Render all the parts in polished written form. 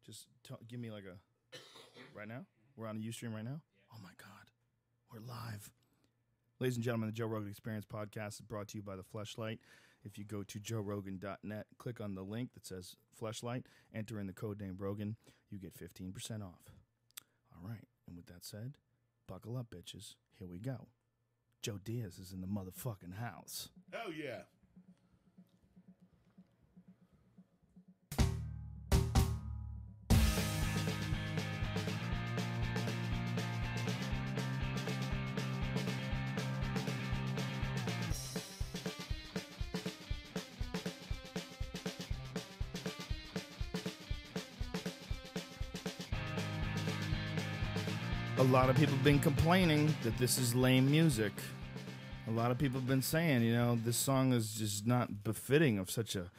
Just give me like a... Right now? We're on a Ustream right now? Yeah. Oh, my God. We're live. Ladies and gentlemen, the Joe Rogan Experience podcast is brought to you by The Fleshlight. If you go to joerogan.net, click on the link that says Fleshlight, enter in the code name Rogan, you get 15% off. All right. And with that said, buckle up, bitches. Here we go. Joe Diaz is in the motherfucking house. Hell yeah. A lot of people have been complaining that this is lame music. A lot of people have been saying, you know, this song is just not befitting of such a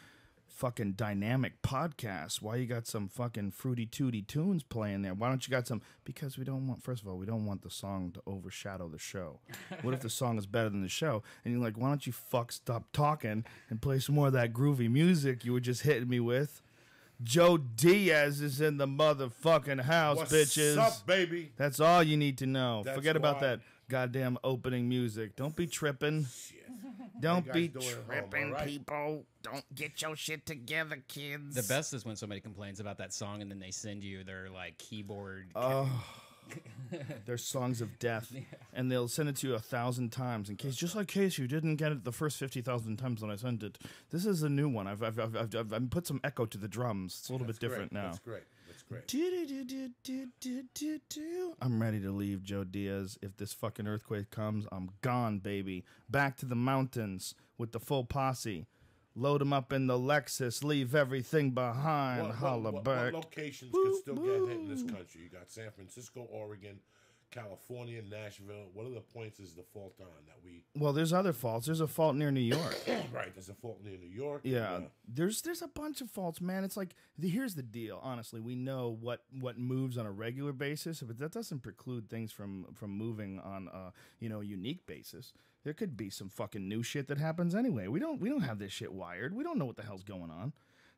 fucking dynamic podcast. Why you got some fucking fruity tooty tunes playing there? Why don't you got some? Because we don't want, first of all, we don't want the song to overshadow the show. What if the song is better than the show? And you're like, why don't you fuck stop talking and play some more of that groovy music you were just hitting me with? Joe Diaz is in the motherfucking house, bitches. What's up, baby? That's all you need to know. That's Forget about why. that goddamn opening music. Don't be tripping. Shit. Don't How be you guys doing at home, tripping, all right? people. Don't get your shit together, kids. The best is when somebody complains about that song and then they send you their like keyboard. They're songs of death, and they'll send it to you 1,000 times in case, just in case you didn't get it the first 50,000 times when I sent it. This is a new one. I've put some echo to the drums. It's a little bit different now. That's great. That's great. I'm ready to leave, Joe Diaz. If this fucking earthquake comes, I'm gone, baby. Back to the mountains with the full posse. Load them up in the Lexus, leave everything behind. Holla What back. locations can still get hit in this country? You got San Francisco, Oregon, California, Nashville. What are the points is the fault on that we... Well, there's other faults. There's a fault near New York. Right, there's a fault near New York. Yeah, there's a bunch of faults, man. It's like, here's the deal. Honestly, we know what moves on a regular basis, but that doesn't preclude things from moving on a unique basis. There could be some fucking new shit that happens anyway. We don't have this shit wired. We don't know what the hell's going on.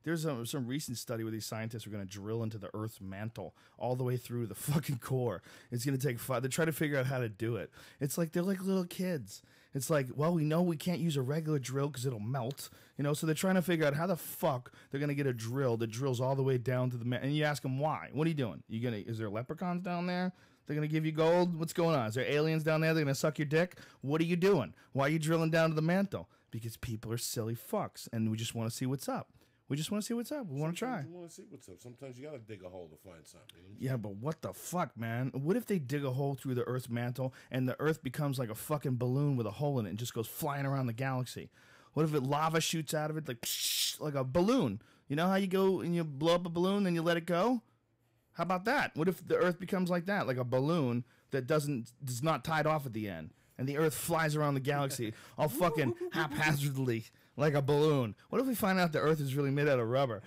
There's some recent study where these scientists are going to drill into the Earth's mantle all the way through the fucking core. It's going to take 5. They're trying to figure out how to do it. It's like they're like little kids. It's like, well, we know we can't use a regular drill because it'll melt. So they're trying to figure out how the fuck they're going to get a drill that drills all the way down to the mantle. And you ask them why. What are you doing? Is there leprechauns down there? They're going to give you gold? What's going on? Is there aliens down there? They're going to suck your dick? What are you doing? Why are you drilling down to the mantle? Because people are silly fucks, and we just want to see what's up. We just want to see what's up. We want to try. You want to see what's up. Sometimes you got to dig a hole to find something. Yeah, but what the fuck, man? What if they dig a hole through the Earth's mantle, and the Earth becomes like a fucking balloon with a hole in it and just goes flying around the galaxy? What if lava shoots out of it like a balloon? You know how you go and you blow up a balloon, then you let it go? How about that? What if the Earth becomes like that, like a balloon that is not tied off at the end, and the Earth flies around the galaxy all fucking haphazardly like a balloon? What if we find out the Earth is really made out of rubber?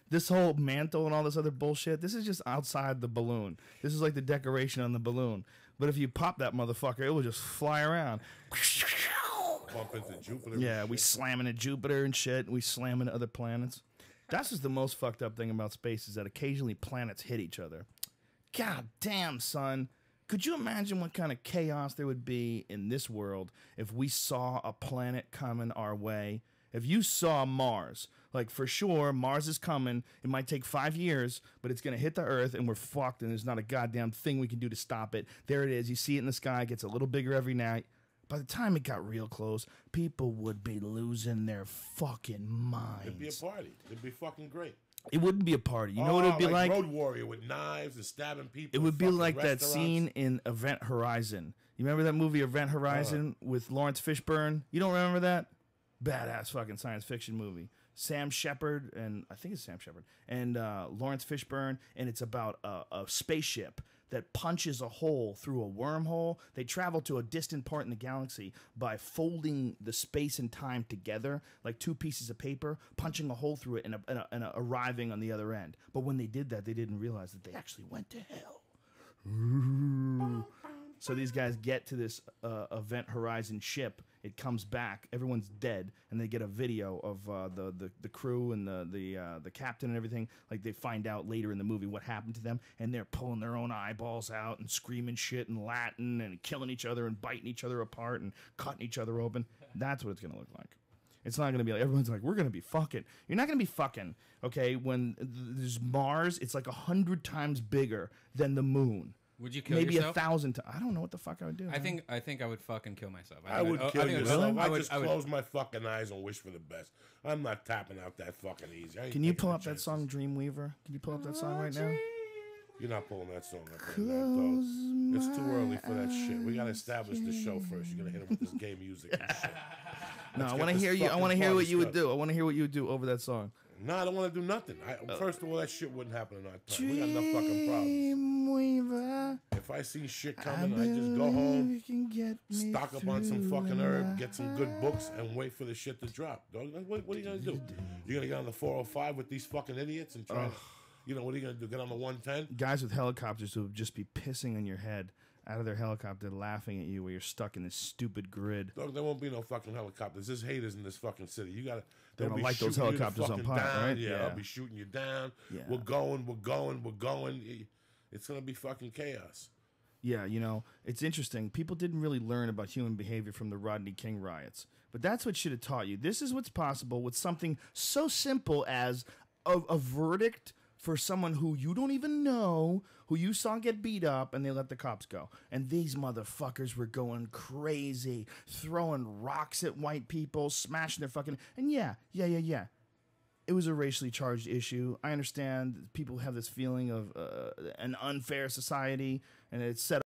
This whole mantle and all this other bullshit, this is just outside the balloon. This is like the decoration on the balloon. But if you pop that motherfucker, it will just fly around. Bump into Jupiter. Yeah, we slam into Jupiter and shit. We slam into other planets. That's just the most fucked up thing about space, is that occasionally planets hit each other. God damn, son. Could you imagine what kind of chaos there would be in this world if we saw a planet coming our way? If you saw Mars, like for sure, Mars is coming. It might take 5 years, but it's going to hit the Earth and we're fucked, and there's not a goddamn thing we can do to stop it. There it is. You see it in the sky. It gets a little bigger every night. By the time it got real close, people would be losing their fucking minds. It'd be a party. It'd be fucking great. It wouldn't be a party. You know what it would be like? Road Warrior with knives and stabbing people. It would be fucking like that restaurants. scene in Event Horizon. You remember that movie Event Horizon with Lawrence Fishburne? You don't remember that? Badass fucking science fiction movie. Sam Shepard, and I think it's Sam Shepard, and Lawrence Fishburne, and it's about a spaceship that punches a hole through a wormhole. They travel to a distant part in the galaxy by folding the space and time together, like 2 pieces of paper, punching a hole through it, and arriving on the other end. But when they did that, they didn't realize that they actually went to hell. So these guys get to this Event Horizon ship. It comes back. Everyone's dead, and they get a video of the crew and the captain and everything. Like they find out later in the movie what happened to them, and they're pulling their own eyeballs out and screaming shit in Latin and killing each other and biting each other apart and cutting each other open. That's what it's gonna look like. It's not going to be like, everyone's like, we're going to be fucking. You're not going to be fucking, okay? When there's Mars, it's like 100 times bigger than the moon. Would you kill Maybe yourself? 1,000 times. I don't know what the fuck I would do. I think I would fucking kill myself. I would kill yourself. I just I would, close my fucking eyes and wish for the best. I'm not tapping out that fucking easy. Can you pull up that song, Dreamweaver? Can you pull up that song right now? You're not pulling that song up right now, It's too early for that shit. We gotta establish the show first. You're gonna hit him with this gay music and shit. No, I want to hear you. I want to hear what you would do. I want to hear what you would do over that song. No, I don't want to do nothing. First of all, that shit wouldn't happen in our time. We got enough fucking problems. If I see shit coming, I just go home, stock up on some fucking herb, get some good books, and wait for the shit to drop. Dog, what are you gonna do? You're gonna get on the 405 with these fucking idiots and try to, what are you gonna do? Get on the 110? Guys with helicopters who would just be pissing on your head out of their helicopter laughing at you while you're stuck in this stupid grid. Dog, there won't be no fucking helicopters. There's haters in this fucking city. You gotta. They don't like those helicopters on pot, right? Yeah, they'll be shooting you down. Yeah. We're going. It's gonna be fucking chaos. Yeah, it's interesting. People didn't really learn about human behavior from the Rodney King riots, but that's what should have taught you. This is what's possible with something so simple as a verdict for someone who you don't even know, who you saw get beat up, and they let the cops go. And these motherfuckers were going crazy, throwing rocks at white people, smashing their fucking... And yeah. It was a racially charged issue. I understand people have this feeling of an unfair society, and it's set